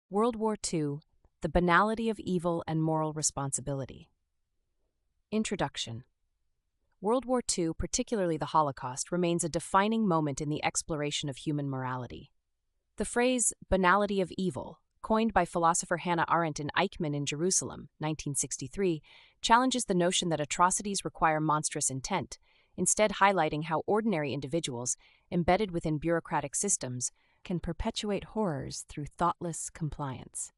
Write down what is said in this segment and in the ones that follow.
World War II, The Banality of Evil and Moral Responsibility. Introduction. World War II, particularly the Holocaust, remains a defining moment in the exploration of human morality. The phrase banality of evil, coined by philosopher Hannah Arendt and Eichmann in Jerusalem, 1963, challenges the notion that atrocities require monstrous intent, instead highlighting how ordinary individuals, embedded within bureaucratic systems, can perpetuate horrors through thoughtless compliance.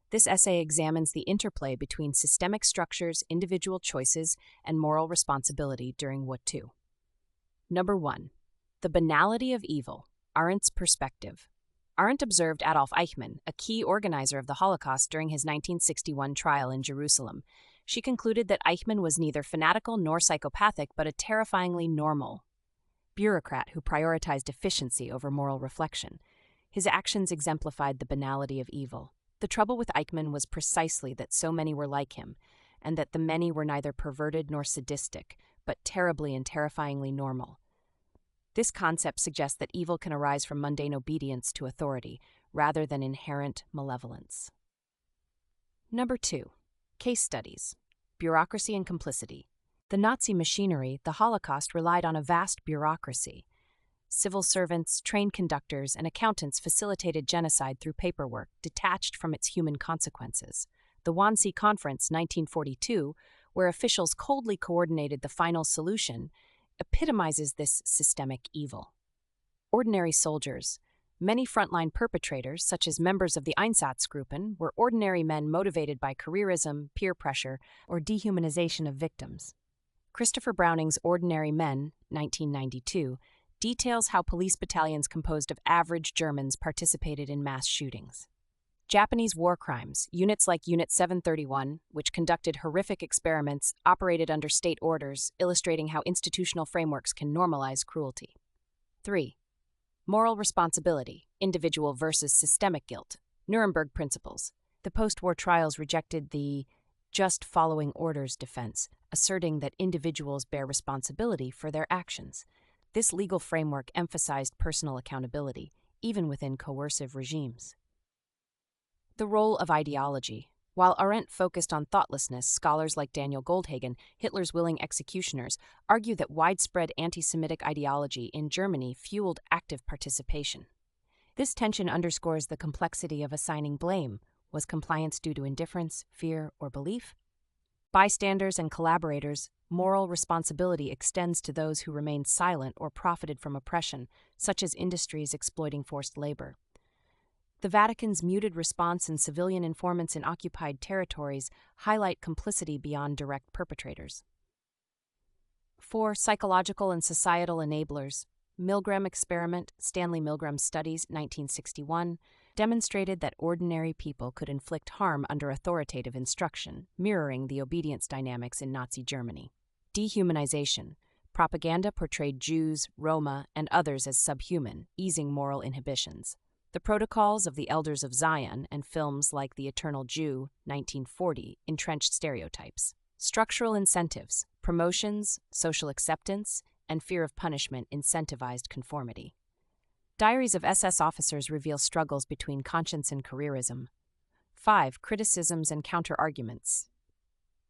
This essay examines the interplay between systemic structures, individual choices, and moral responsibility during World War II. Number 1. The Banality of Evil, Arendt's Perspective. Arendt observed Adolf Eichmann, a key organizer of the Holocaust during his 1961 trial in Jerusalem. She concluded that Eichmann was neither fanatical nor psychopathic, but a terrifyingly normal bureaucrat who prioritized efficiency over moral reflection. His actions exemplified the banality of evil. The trouble with Eichmann was precisely that so many were like him, and that the many were neither perverted nor sadistic, but terribly and terrifyingly normal. This concept suggests that evil can arise from mundane obedience to authority, rather than inherent malevolence. Number 2. Case Studies. Bureaucracy and Complicity. The Nazi machinery, the Holocaust, relied on a vast bureaucracy. Civil servants, train conductors, and accountants facilitated genocide through paperwork detached from its human consequences. The Wannsee Conference, 1942, where officials coldly coordinated the final solution, epitomizes this systemic evil. Ordinary soldiers. Many frontline perpetrators, such as members of the Einsatzgruppen, were ordinary men motivated by careerism, peer pressure, or dehumanization of victims. Christopher Browning's Ordinary Men, 1992, details how police battalions composed of average Germans participated in mass shootings. Japanese war crimes. Units like Unit 731, which conducted horrific experiments, operated under state orders, illustrating how institutional frameworks can normalize cruelty. 3. Moral responsibility, individual versus systemic guilt. Nuremberg Principles. The post-war trials rejected the just following orders defense, asserting that individuals bear responsibility for their actions. This legal framework emphasized personal accountability, even within coercive regimes. The role of ideology. While Arendt focused on thoughtlessness, scholars like Daniel Goldhagen, Hitler's willing executioners, argue that widespread anti-Semitic ideology in Germany fueled active participation. This tension underscores the complexity of assigning blame. Was compliance due to indifference, fear, or belief? Bystanders and collaborators. Moral responsibility extends to those who remained silent or profited from oppression, such as industries exploiting forced labor. The Vatican's muted response and civilian informants in occupied territories highlight complicity beyond direct perpetrators. 4. Psychological and societal enablers. Milgram Experiment, Stanley Milgram's Studies, 1961, demonstrated that ordinary people could inflict harm under authoritative instruction, mirroring the obedience dynamics in Nazi Germany. Dehumanization. Propaganda portrayed Jews, Roma, and others as subhuman, easing moral inhibitions. The Protocols of the Elders of Zion and films like The Eternal Jew, 1940, entrenched stereotypes. Structural incentives, promotions, social acceptance, and fear of punishment incentivized conformity. Diaries of SS officers reveal struggles between conscience and careerism. 5. Criticisms and counter-arguments.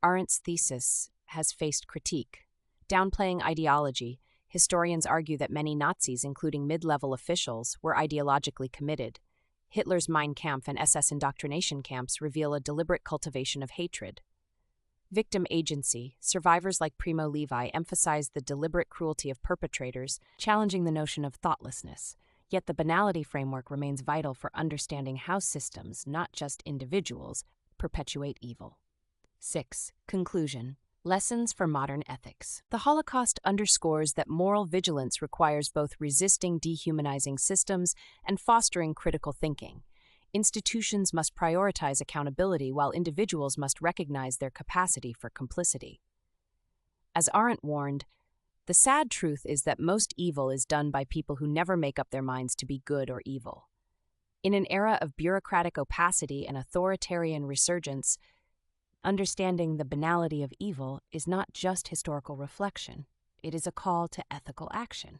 Arendt's thesis has faced critique. Downplaying ideology, historians argue that many Nazis, including mid-level officials, were ideologically committed. Hitler's Mein Kampf and SS indoctrination camps reveal a deliberate cultivation of hatred. Victim agency. Survivors like Primo Levi emphasize the deliberate cruelty of perpetrators, challenging the notion of thoughtlessness. Yet the banality framework remains vital for understanding how systems, not just individuals, perpetuate evil. 6. Conclusion. Lessons for modern ethics. The Holocaust underscores that moral vigilance requires both resisting dehumanizing systems and fostering critical thinking. Institutions must prioritize accountability while individuals must recognize their capacity for complicity. As Arendt warned, the sad truth is that most evil is done by people who never make up their minds to be good or evil. In an era of bureaucratic opacity and authoritarian resurgence, understanding the banality of evil is not just historical reflection, it is a call to ethical action.